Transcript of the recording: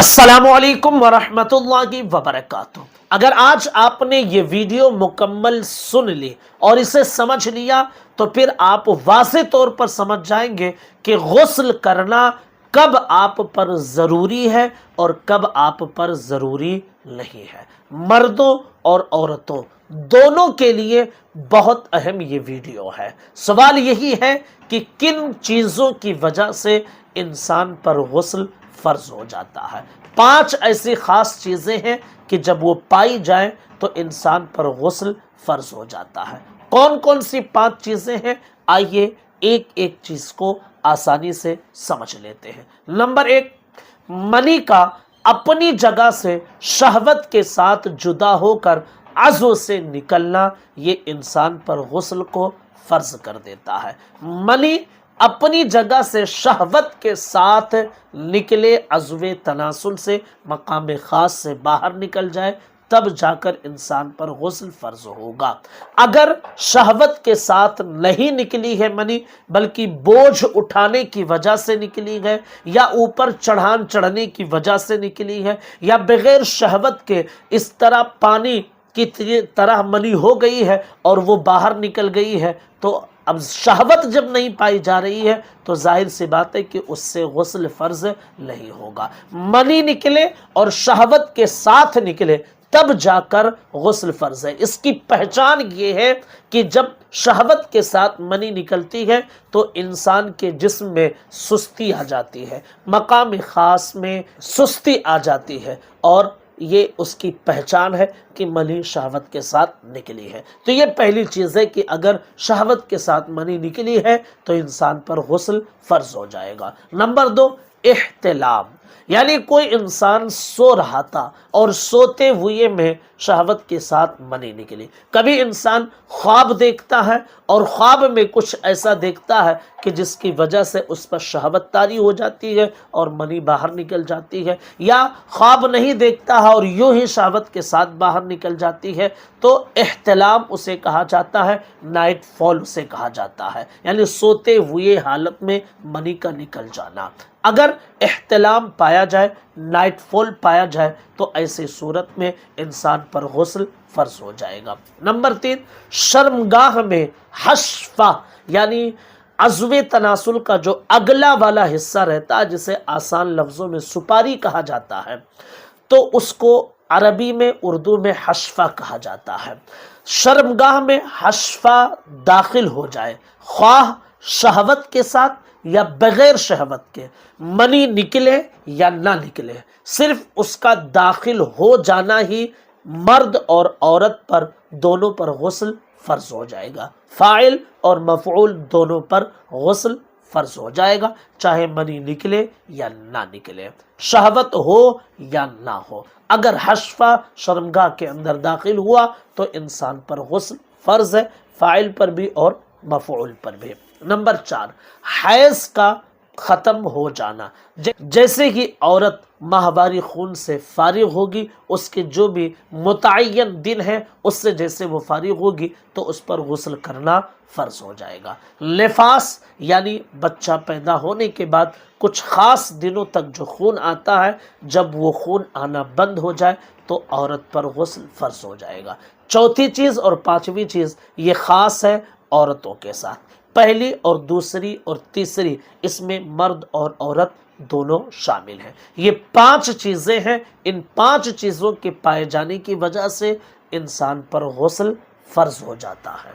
السلام علیکم ورحمۃ اللہ وبرکاتہ۔ اگر آج آپ نے یہ ویڈیو مکمل سن لی اور اسے سمجھ لیا تو پھر آپ واضح طور پر سمجھ جائیں گے کہ غسل کرنا کب آپ پر ضروری ہے اور کب آپ پر ضروری نہیں ہے۔ مردوں اور عورتوں دونوں کے لیے بہت اہم یہ ویڈیو ہے۔ سوال یہی ہے کہ کن چیزوں کی وجہ سے انسان پر غسل فرض ہو جاتا ہے۔ 5 ایسی خاص چیزیں ہیں کہ جب وہ پائی جائیں تو انسان پر غسل فرض ہو جاتا ہے۔ کون کون سی 5 چیزیں ہیں؟ آئیے ایک ایک چیز کو آسانی سے سمجھ لیتے ہیں۔ نمبر 1، منی کا اپنی جگہ سے شہوت کے ساتھ جدا ہو کر عضو سے نکلنا، یہ انسان پر غسل کو فرض کر دیتا ہے۔ منی اپنی جگہ سے شہوت کے ساتھ نکلے، عضو تناسل سے مقام خاص سے باہر نکل جائے، تب جا کر انسان پر غسل فرض ہوگا۔ اگر شہوت کے ساتھ نہیں نکلی ہے منی بلکہ بوجھ اٹھانے کی وجہ سے نکلی ہے، یا اوپر چڑھان چڑھنے کی وجہ سے نکلی ہے، یا بغیر شہوت کے اس طرح پانی کی طرح منی ہو گئی ہے اور وہ باہر نکل گئی ہے، تو اب شہوت جب نہیں پائی جا رہی ہے تو ظاہر سی بات ہے کہ اس سے غسل فرض نہیں ہوگا۔ منی نکلے اور شہوت کے ساتھ نکلے تب جا کر غسل فرض ہے۔ اس کی پہچان یہ ہے کہ جب شہوت کے ساتھ منی نکلتی ہے تو انسان کے جسم میں سستی آ جاتی ہے، مقام خاص میں سستی آ جاتی ہے، اور یہ اس کی پہچان ہے کہ منی شہوت کے ساتھ نکلی ہے۔ تو یہ پہلی چیز ہے کہ اگر شہوت کے ساتھ منی نکلی ہے تو انسان پر غسل فرض ہو جائے گا۔ نمبر 2، احتلام، یعنی کوئی انسان سو رہا تھا اور سوتے ہوئے میں شہوت کے ساتھ منی نکلی۔ کبھی انسان خواب دیکھتا ہے اور خواب میں کچھ ایسا دیکھتا ہے کہ جس کی وجہ سے اس پر شہوت طاری ہو جاتی ہے اور منی باہر نکل جاتی ہے، یا خواب نہیں دیکھتا ہے اور یوں ہی شہوت کے ساتھ باہر نکل جاتی ہے، تو احتلام اسے کہا جاتا ہے، نائٹ فال اسے کہا جاتا ہے، یعنی سوتے ہوئے حالت میں منی کا نکل جانا۔ اگر احتلام پایا جائے، نائٹ فال پایا جائے، تو ایسی صورت میں انسان پر غسل فرض ہو جائے گا۔ نمبر 3، شرمگاہ میں حشفہ، یعنی عضو تناسل کا جو اگلا والا حصہ رہتا ہے جسے آسان لفظوں میں سپاری کہا جاتا ہے، تو اس کو عربی میں اردو میں حشفہ کہا جاتا ہے۔ شرمگاہ میں حشفہ داخل ہو جائے، خواہ شہوت کے ساتھ یا بغیر شہوت کے، منی نکلے یا نہ نکلے، صرف اس کا داخل ہو جانا ہی مرد اور عورت پر دونوں پر غسل فرض ہو جائے گا۔ فاعل اور مفعول دونوں پر غسل فرض ہو جائے گا، چاہے منی نکلے یا نہ نکلے، شہوت ہو یا نہ ہو۔ اگر حشفہ شرمگاہ کے اندر داخل ہوا تو انسان پر غسل فرض ہے، فاعل پر بھی اور مفعول پر بھی۔ نمبر 4، حیض کا ختم ہو جانا، جیسے ہی عورت ماہواری خون سے فارغ ہوگی، اس کے جو بھی متعین دن ہے اس سے جیسے وہ فارغ ہوگی تو اس پر غسل کرنا فرض ہو جائے گا۔ نفاس، یعنی بچہ پیدا ہونے کے بعد کچھ خاص دنوں تک جو خون آتا ہے، جب وہ خون آنا بند ہو جائے تو عورت پر غسل فرض ہو جائے گا۔ چوتھی چیز اور 5ویں چیز یہ خاص ہے عورتوں کے ساتھ، پہلی اور دوسری اور تیسری، اس میں مرد اور عورت دونوں شامل ہیں۔ یہ 5 چیزیں ہیں، ان 5 چیزوں کے پائے جانے کی وجہ سے انسان پر غسل فرض ہو جاتا ہے۔